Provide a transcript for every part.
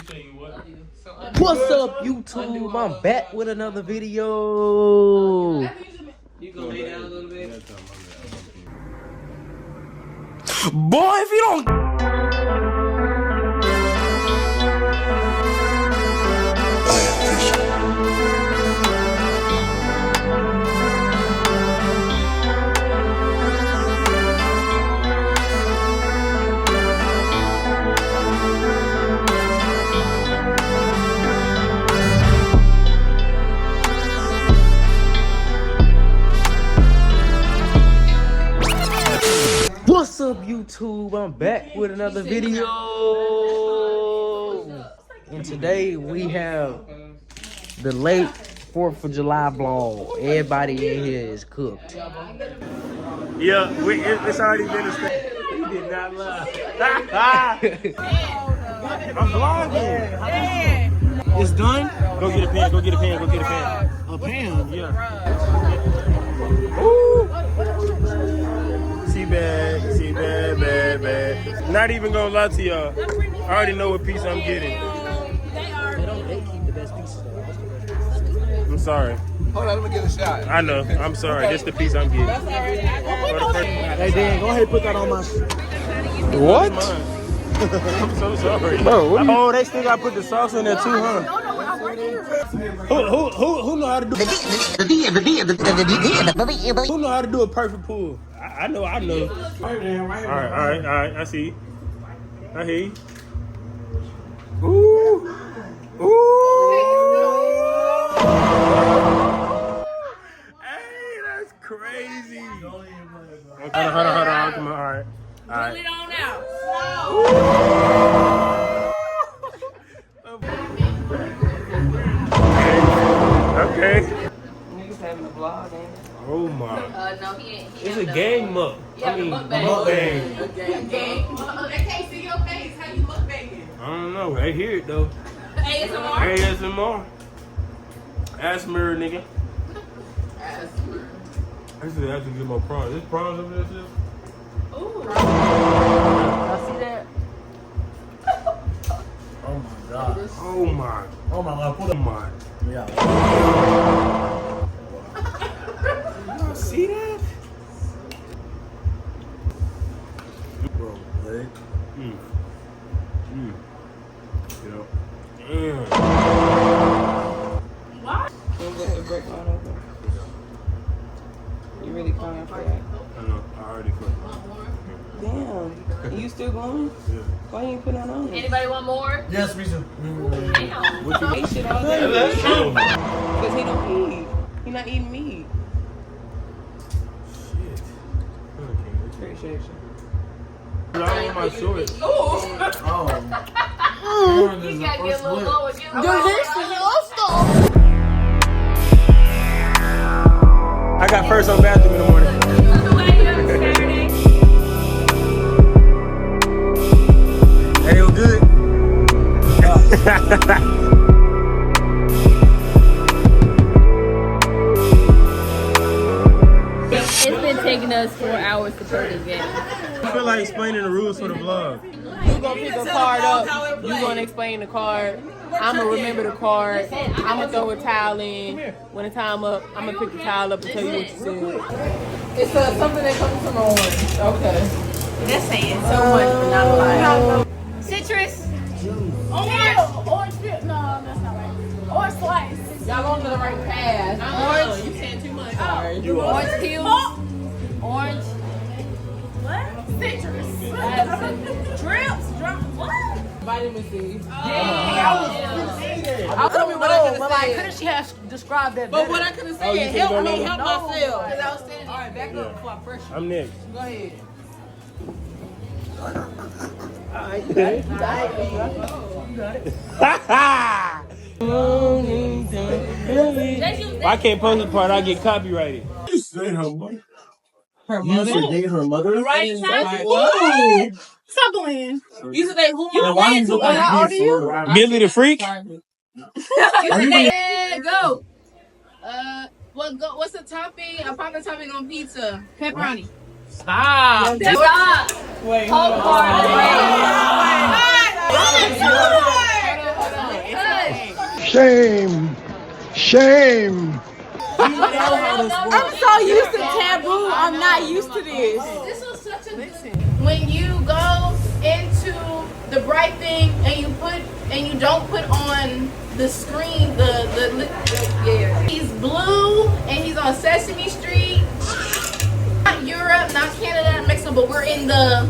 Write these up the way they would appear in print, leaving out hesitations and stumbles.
What's up, YouTube? I'm back with another video. You can lay down a little bit. Boy, if you don't. What's up, YouTube? I'm back with another video. And today we have the late 4th of July vlog. Everybody in here is cooked. Yeah, it's already been established. You did not lie. I'm vlogging. It's done? Go get a pen, go get a pen, go get a pen. A pen? Yeah. Ooh. Bad, bad. Not even gonna lie to y'all. I already know what piece I'm getting. They keep the best pieces though. I'm sorry. Hold on, let me get a shot. I know. I'm sorry. That's the piece I'm getting. Hey Dan, go ahead and put that on my. What? I'm so sorry. Bro, oh, they still gotta put the sauce in there too, huh? Who know how to do Who know how to do a perfect pull? I know. All right. I see. I hear you. Ooh. Hey, that's crazy. Okay. Hold on. Come on. All right. Pull it on out. Okay. Niggas having a vlog, ain't it? Oh my. No, he ain't. It's a gang muck. Yeah, I mean, mukbang. mukbang. They can't see your face. How you mukbanging? I don't know. They hear it though. ASMR? ASMR. Asthma, nigga. I should actually get more prawns. There's prawns over there, too? Ooh. Y'all see that? Oh my god. Oh my. Oh my god. Put Oh my. Yeah. Y'all see that? Bro, what? Yeah. What? We'll go ahead and break mine open. You really crying for that? I know. I already quit. Damn. You still going? Yeah. Why you ain't putting that on? Anybody want more? Yes, we do. Damn. What you He shit all day. That's true. Because he don't eat. He not eating meat. Shit. Appreciate you. I want my shorts. Ooh. Oh. You gotta get a little lower. Get a little I got first on bathroom in the morning. Hey, it was good. It's been taking us 4 hours to play this game. I feel like explaining the rules for the vlog. You gonna pick a card up. You gonna explain the card. I'm gonna remember the card. I'm gonna throw a towel in. When the time up, I'm gonna pick the towel up and tell you what you said. It's something that comes from orange. Okay. That's saying so much, but not a lot. Citrus. Orange peel. No, that's not right. Orange slice. Y'all on to the right path. Orange. You saying too much. Orange peel. Orange. What? Citrus. Drips. What? Vitamin C. I'll tell me what I could have said. Couldn't she have described that But what I could have said, you help don't me know? help myself. All right, back up before I press you. I'm next. Go ahead. I can't post the part. I get copyrighted. You say her mother. Her You mother. should date her mother. Right Right. Ooh. Stop playing. You said who? Why you look like How old are you? Billy the Freak? Are you Yeah, go. What's the topping? A popular topping on pizza? Pepperoni. Stop. Stop. Wait. Hold on. Shame. Shame. I'm so used to taboo. I'm not used to this. This was such a When you go into the bright thing and you don't put on the screen yeah. He's blue and he's on Sesame Street. Not Europe, not Canada, not Mexico, but we're in the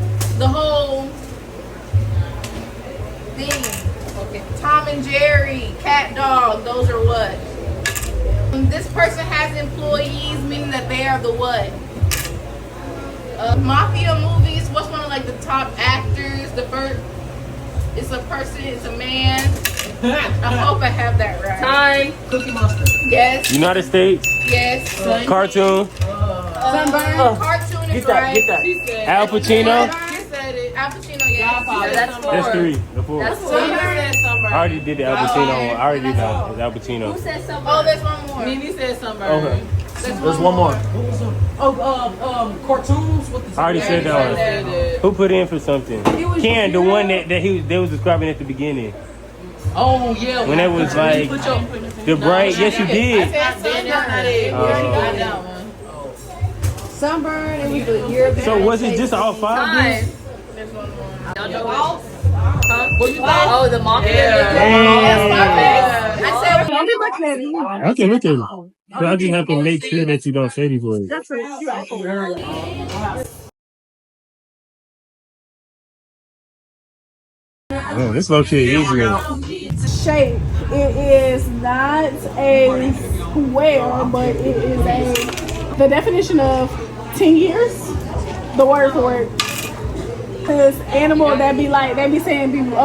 whole thing. Okay. Tom and Jerry, cat dog, those are what? This person has employees, meaning that they are the what? Mafia movies, what's one of like the top actors? The first, it's a person, it's a man. I hope I have that right. Time. Cookie Monster. Yes. United States. Yes. Cartoon. Sunburn. Cartoon is right. Al Pacino. You said it. Al Pacino, yes. That's 3. The 4. That's Sunburn. I already did the Al Pacino. I already did that. Al Pacino. Who said something? Oh, there's one more. Mimi said Sunburn. Okay. There's one more. Cartoons. I already said that one. Who put in for something? Ken, the one that they was describing at the beginning. Oh yeah. When it was like the bright. Yes, you did. Sunburn. It was the year. So was it just all 5? Time. Y'all know what? Oh, the mafia. I said, Don't be looking at me. Okay, look at it. So I just have to make sure that you don't say these words. That's it. Oh, this low key easier. Shape. It is not a square, but it is the definition of 10 years. The word for it. Cause animal that be like they be saying people.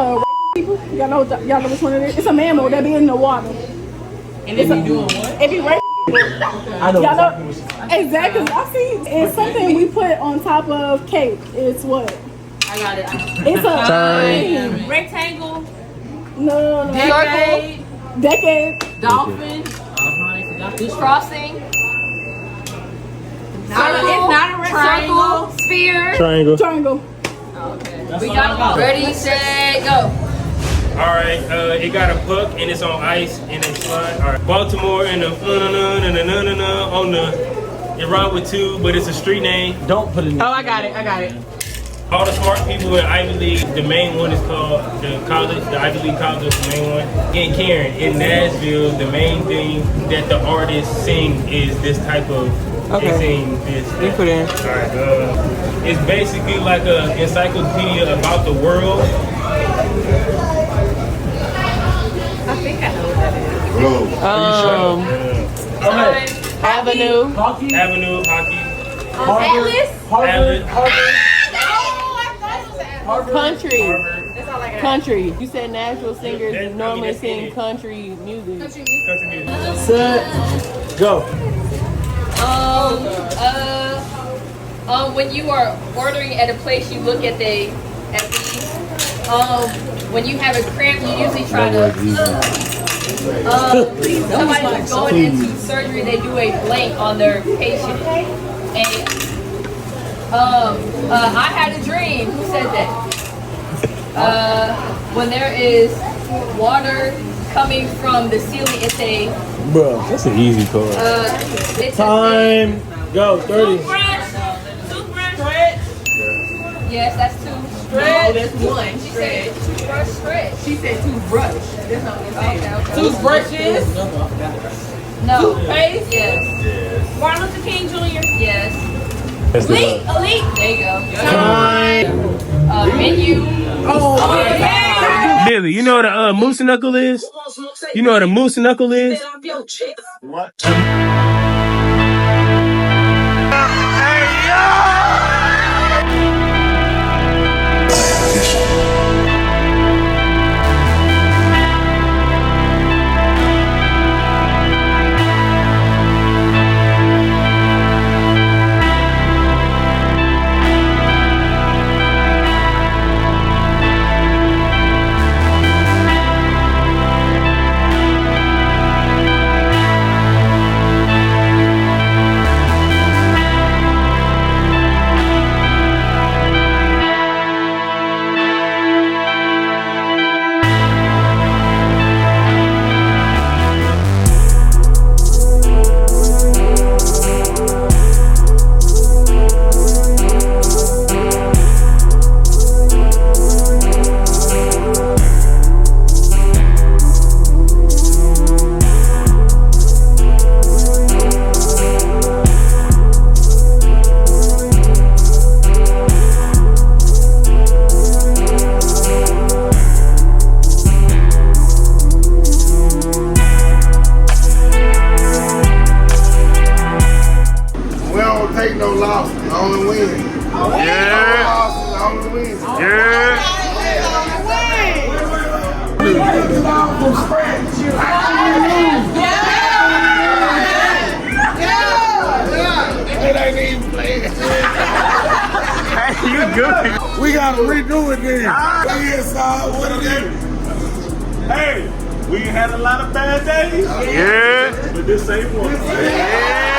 Y'all know which one it is. It's a mammal that be in the water. And they be doing what? It be rape. I know. Y'all know exactly. I see. It's something we put on top of cake. It's what? I got it. It's a Rectangle. no. Decade. Dolphin. Crossing. it's not a Triangle. Sphere. Triangle. We got ready, set, go. All right, it got a puck and it's on ice and it slide. All right, Baltimore and the on the. It rhymes with 2, but it's a street name. Don't put it in. Oh, I got it. All the smart people in Ivy League, the main one is called the Ivy League college is the main one. And Karen, in Nashville, the main thing that the artists sing is this type of, they sing this. You put in. All right, it's basically like an encyclopedia about the world. I think I know what that is. Avenue. Hockey. Atlas. Country. Country. You said Nashville singers normally sing country music. Set. Go. When you are ordering at a place, you look at these. When you have a cramp, you usually try to. Somebody's going into surgery, they do a blank on their patient, and I had a dream. Who said that? When there is water coming from the ceiling, it's a. Bro, that's an easy card. It's Time. Go. 30. Toothbrush. Yes, that's 2. No, there's 1. She said toothbrush stretch. She said toothbrush. That's not what I'm saying. Okay. Toothbrushes. No. Toothpaste. Yes. Martin Luther King Jr. Yes. Elite. There you go. Time. Menu. Billy, you know what a moose knuckle is? You know what a moose knuckle is? What? good. We gotta redo it then. Yes, what it is? Hey, we had a lot of bad days. Yeah. But this ain't one. Yeah.